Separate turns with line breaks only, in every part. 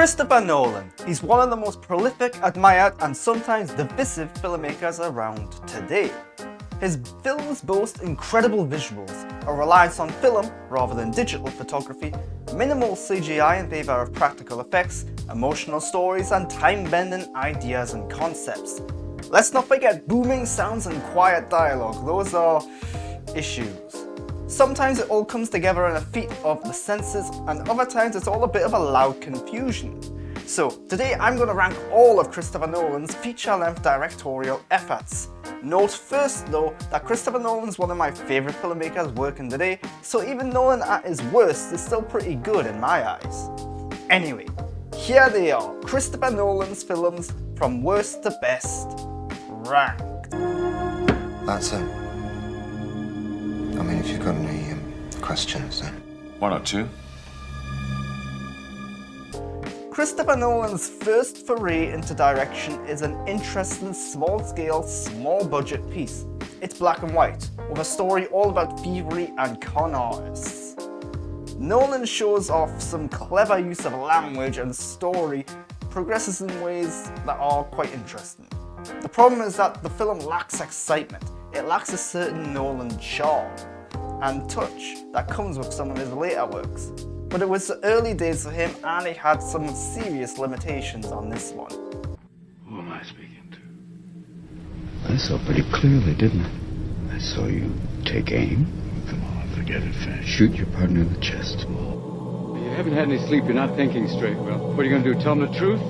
Christopher Nolan. He's one of the most prolific, admired and sometimes divisive filmmakers around today. His films boast incredible visuals, a reliance on film rather than digital photography, minimal CGI in favour of practical effects, emotional stories and time-bending ideas and concepts. Let's not forget booming sounds and quiet dialogue, those are issues. Sometimes it all comes together in a feat of the senses, and other times it's all a bit of a loud confusion. So today I'm going to rank all of Christopher Nolan's feature-length directorial efforts. Note first though that Christopher Nolan's one of my favourite filmmakers working today, so even Nolan at his worst is still pretty good in my eyes. Anyway, here they are, Christopher Nolan's films from worst to best, ranked.
That's it. I mean, if you've got any questions, then...
Why not two?
Christopher Nolan's first foray into direction is an interesting small-scale, small-budget piece. It's black and white, with a story all about thievery and con artists. Nolan shows off some clever use of language and story, progresses in ways that are quite interesting. The problem is that the film lacks excitement. It lacks a certain Nolan charm and touch that comes with some of his later works. But it was the early days for him and he had some serious limitations on this one.
Who am I speaking to? I saw pretty clearly, didn't I? I saw you take aim. Come on, forget it, Finn. Shoot your partner in the chest.
You haven't had any sleep, you're not thinking straight. Well, what are you going to do, tell him the truth?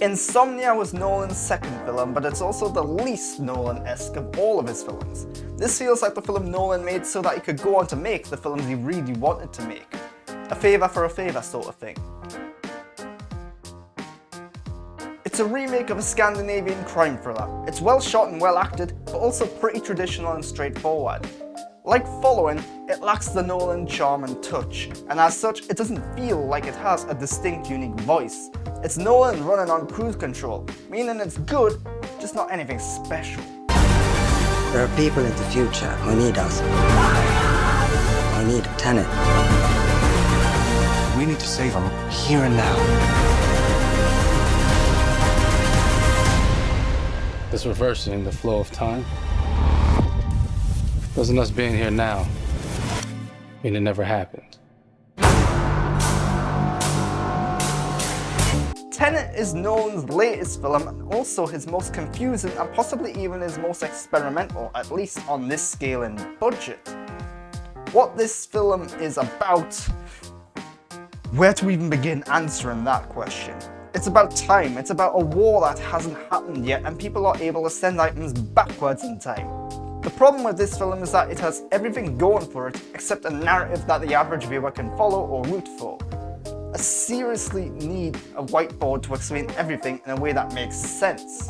Insomnia was Nolan's second film, but it's also the least Nolan-esque of all of his films. This feels like the film Nolan made so that he could go on to make the films he really wanted to make. A favour for a favour sort of thing. It's a remake of a Scandinavian crime thriller. It's well shot and well acted, but also pretty traditional and straightforward. Like Following, it lacks the Nolan charm and touch, and as such it doesn't feel like it has a distinct unique voice. It's Nolan running on cruise control, meaning it's good, just not anything special.
There are people in the future who need us. We need Tenet.
We need to save them here and now.
It's reversing the flow of time. Doesn't us being here now mean it never happened?
Tenet is Nolan's latest film and also his most confusing and possibly even his most experimental, at least on this scale and budget. What this film is about, where to even begin answering that question? It's about time, it's about a war that hasn't happened yet and people are able to send items backwards in time. The problem with this film is that it has everything going for it except a narrative that the average viewer can follow or root for. I seriously need a whiteboard to explain everything in a way that makes sense.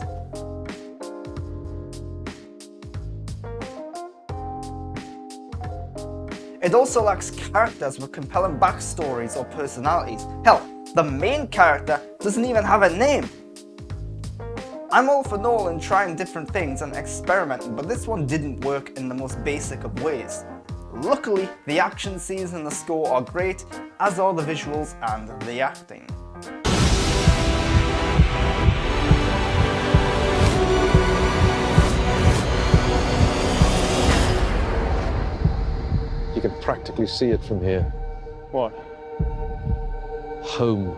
It also lacks characters with compelling backstories or personalities. Hell, the main character doesn't even have a name. I'm all for Nolan trying different things and experimenting, but this one didn't work in the most basic of ways. Luckily, the action scenes and the score are great, as are the visuals and the acting.
You can practically see it from here.
What?
Home.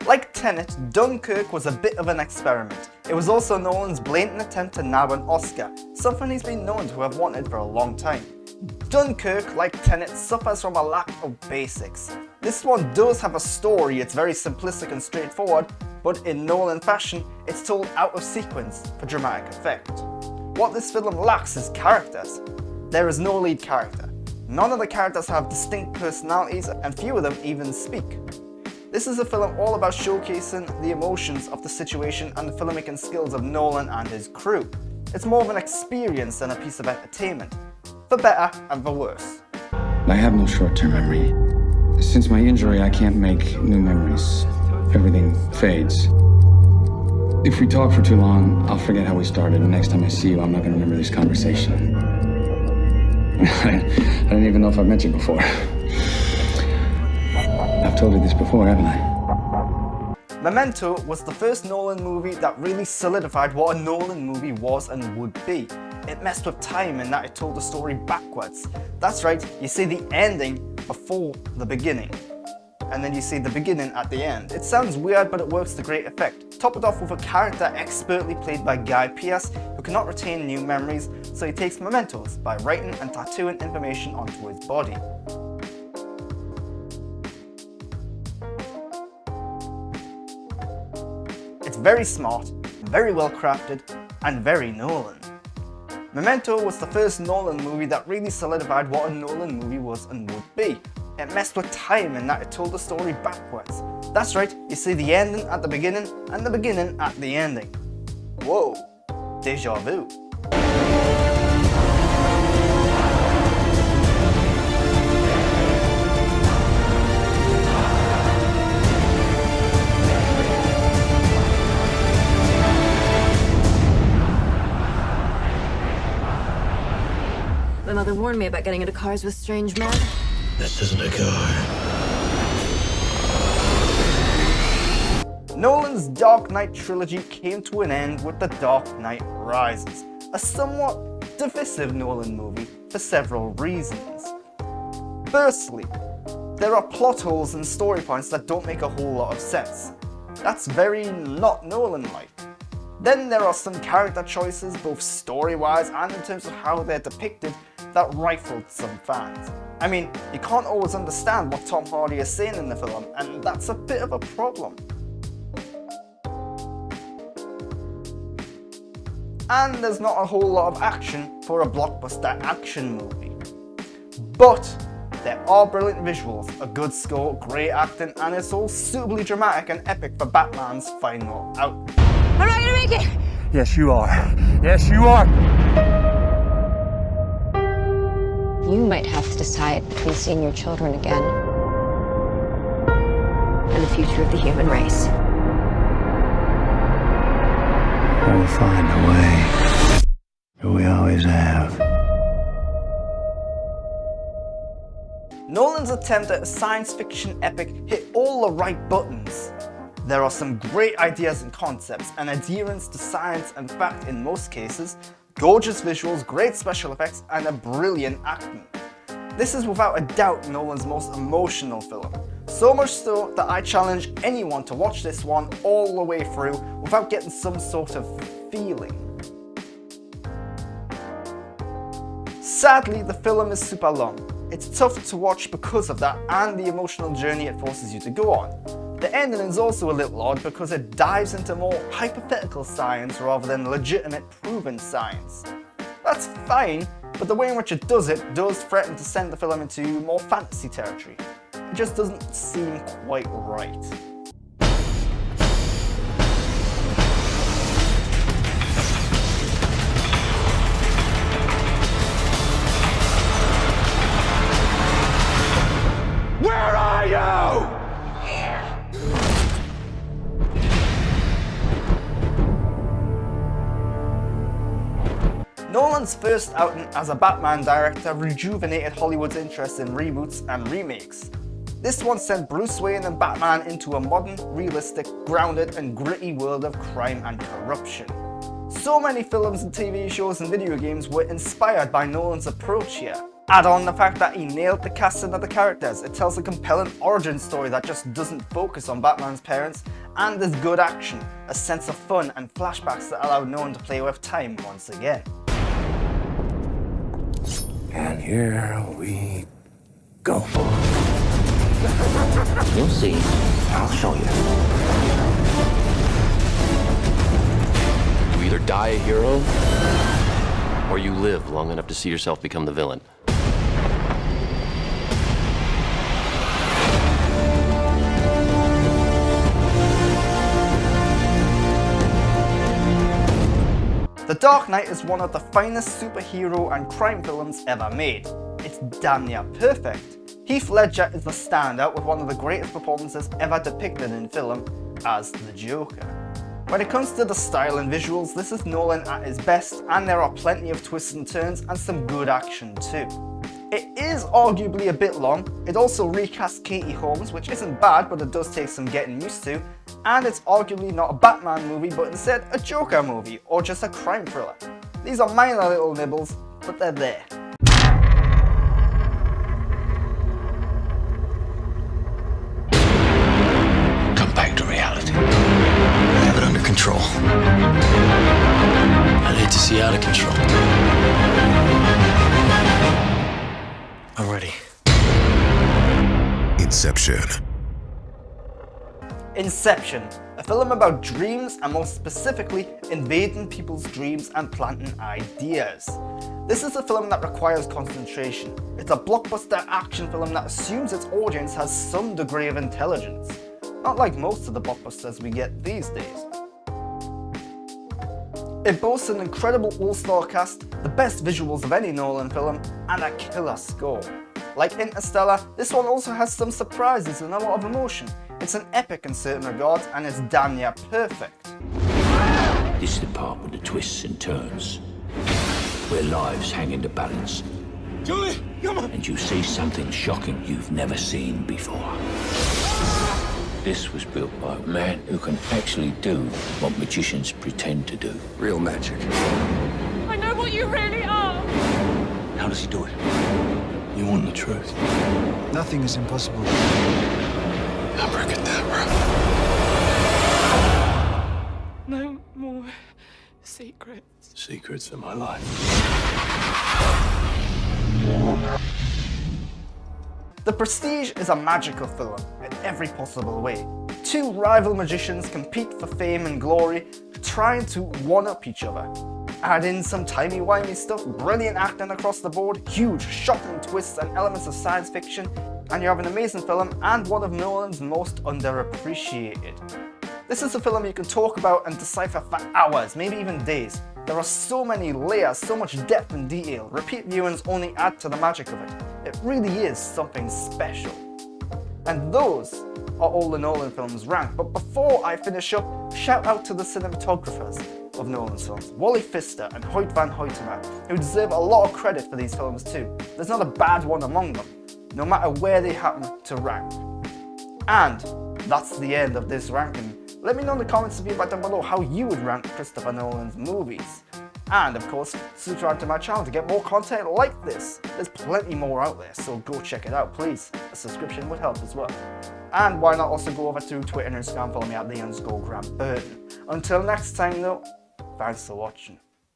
Like Tenet, Dunkirk was a bit of an experiment. It was also Nolan's blatant attempt to nab an Oscar, something he's been known to have wanted for a long time. Dunkirk, like Tenet, suffers from a lack of basics. This one does have a story, it's very simplistic and straightforward, but in Nolan fashion, it's told out of sequence for dramatic effect. What this film lacks is characters. There is no lead character. None of the characters have distinct personalities and few of them even speak. This is a film all about showcasing the emotions of the situation and the filmmaking skills of Nolan and his crew. It's more of an experience than a piece of entertainment, for better and for worse.
I have no short-term memory. Since my injury, I can't make new memories. Everything fades. If we talk for too long, I'll forget how we started, and next time I see you, I'm not going to remember this conversation. I don't even know if I've met you before. I've told you this before, haven't I?
Memento was the first Nolan movie that really solidified what a Nolan movie was and would be. It messed with time in that it told the story backwards. That's right, you see the ending before the beginning, and then you see the beginning at the end. It sounds weird, but it works to great effect. Top it off with a character expertly played by Guy Pearce, who cannot retain new memories, so he takes mementos by writing and tattooing information onto his body. It's very smart, very well crafted, and very Nolan. Memento was the first Nolan movie that really solidified what a Nolan movie was and would be. It messed with time in that it told the story backwards. That's right, you see the ending at the beginning and the beginning at the ending. Whoa, deja vu.
My mother warned me about getting into cars with strange men.
This isn't a car.
Nolan's Dark Knight trilogy came to an end with The Dark Knight Rises, a somewhat divisive Nolan movie for several reasons. Firstly, there are plot holes and story points that don't make a whole lot of sense. That's very not Nolan-like. Then there are some character choices, both story-wise and in terms of how they're depicted, that rifled some fans. I mean, you can't always understand what Tom Hardy is saying in the film, and that's a bit of a problem. And there's not a whole lot of action for a blockbuster action movie. But there are brilliant visuals, a good score, great acting, and it's all suitably dramatic and epic for Batman's final out.
I'm not gonna make it!
Yes, you are. Yes, you are.
You might have to decide between seeing your children again and the future of the human race.
We'll find a way. We always have.
Nolan's attempt at a science fiction epic hit all the right buttons. There are some great ideas and concepts, and adherence to science and fact in most cases, gorgeous visuals, great special effects, and a brilliant acting. This is without a doubt Nolan's most emotional film. So much so that I challenge anyone to watch this one all the way through without getting some sort of feeling. Sadly, the film is super long. It's tough to watch because of that and the emotional journey it forces you to go on. The ending is also a little odd because it dives into more hypothetical science rather than legitimate proven science. That's fine, but the way in which it does threaten to send the film into more fantasy territory. It just doesn't seem quite right.
Where are you?
Nolan's first outing as a Batman director rejuvenated Hollywood's interest in reboots and remakes. This one sent Bruce Wayne and Batman into a modern, realistic, grounded and gritty world of crime and corruption. So many films and TV shows and video games were inspired by Nolan's approach here. Add on the fact that he nailed the casting of the characters. It tells a compelling origin story that just doesn't focus on Batman's parents, and there's good action, a sense of fun and flashbacks that allow Nolan to play with time once again.
And here we go. You'll see. I'll show you.
You either die a hero, or you live long enough to see yourself become the villain.
The Dark Knight is one of the finest superhero and crime films ever made. It's damn near perfect. Heath Ledger is the standout with one of the greatest performances ever depicted in film as the Joker. When it comes to the style and visuals, this is Nolan at his best, and there are plenty of twists and turns and some good action too. It is arguably a bit long. It also recasts Katie Holmes, which isn't bad, but it does take some getting used to, and it's arguably not a Batman movie, but instead a Joker movie, or just a crime thriller. These are minor little nibbles, but they're there.
Come back to reality. I have it under control. I'd hate to see out of control. I'm ready.
Inception.
Inception, a film about dreams and more specifically invading people's dreams and planting ideas. This is a film that requires concentration. It's a blockbuster action film that assumes its audience has some degree of intelligence. Not like most of the blockbusters we get these days. It boasts an incredible all-star cast, the best visuals of any Nolan film, and a killer score. Like Interstellar, this one also has some surprises and a lot of emotion. It's an epic in certain regards, and it's damn near perfect.
This is the part with the twists and turns, where lives hang in the balance. Julie, come on! And you see something shocking you've never seen before. This was built by a man who can actually do what magicians pretend to do.
Real magic.
I know what you really are.
How does he do it? You want the truth?
Nothing is impossible.
Abracadabra.
No more secrets.
Secrets of my life.
The Prestige is a magical film in every possible way. Two rival magicians compete for fame and glory, trying to one-up each other. Add in some timey-wimey stuff, brilliant acting across the board, huge shocking twists and elements of science fiction, and you have an amazing film and one of Nolan's most underappreciated. This is a film you can talk about and decipher for hours, maybe even days. There are so many layers, so much depth and detail. Repeat viewings only add to the magic of it. It really is something special. And those are all the Nolan films ranked. But before I finish up, shout out to the cinematographers of Nolan's films, Wally Pfister and Hoyt van Hoytema, who deserve a lot of credit for these films too. There's not a bad one among them, no matter where they happen to rank. And that's the end of this ranking. Let me know in the comments down below how you would rank Christopher Nolan's movies. And of course, subscribe to my channel to get more content like this. There's plenty more out there, so go check it out, please. A subscription would help as well. And why not also go over to Twitter and Instagram, follow me at _Grant Burton. Until next time though, thanks for watching.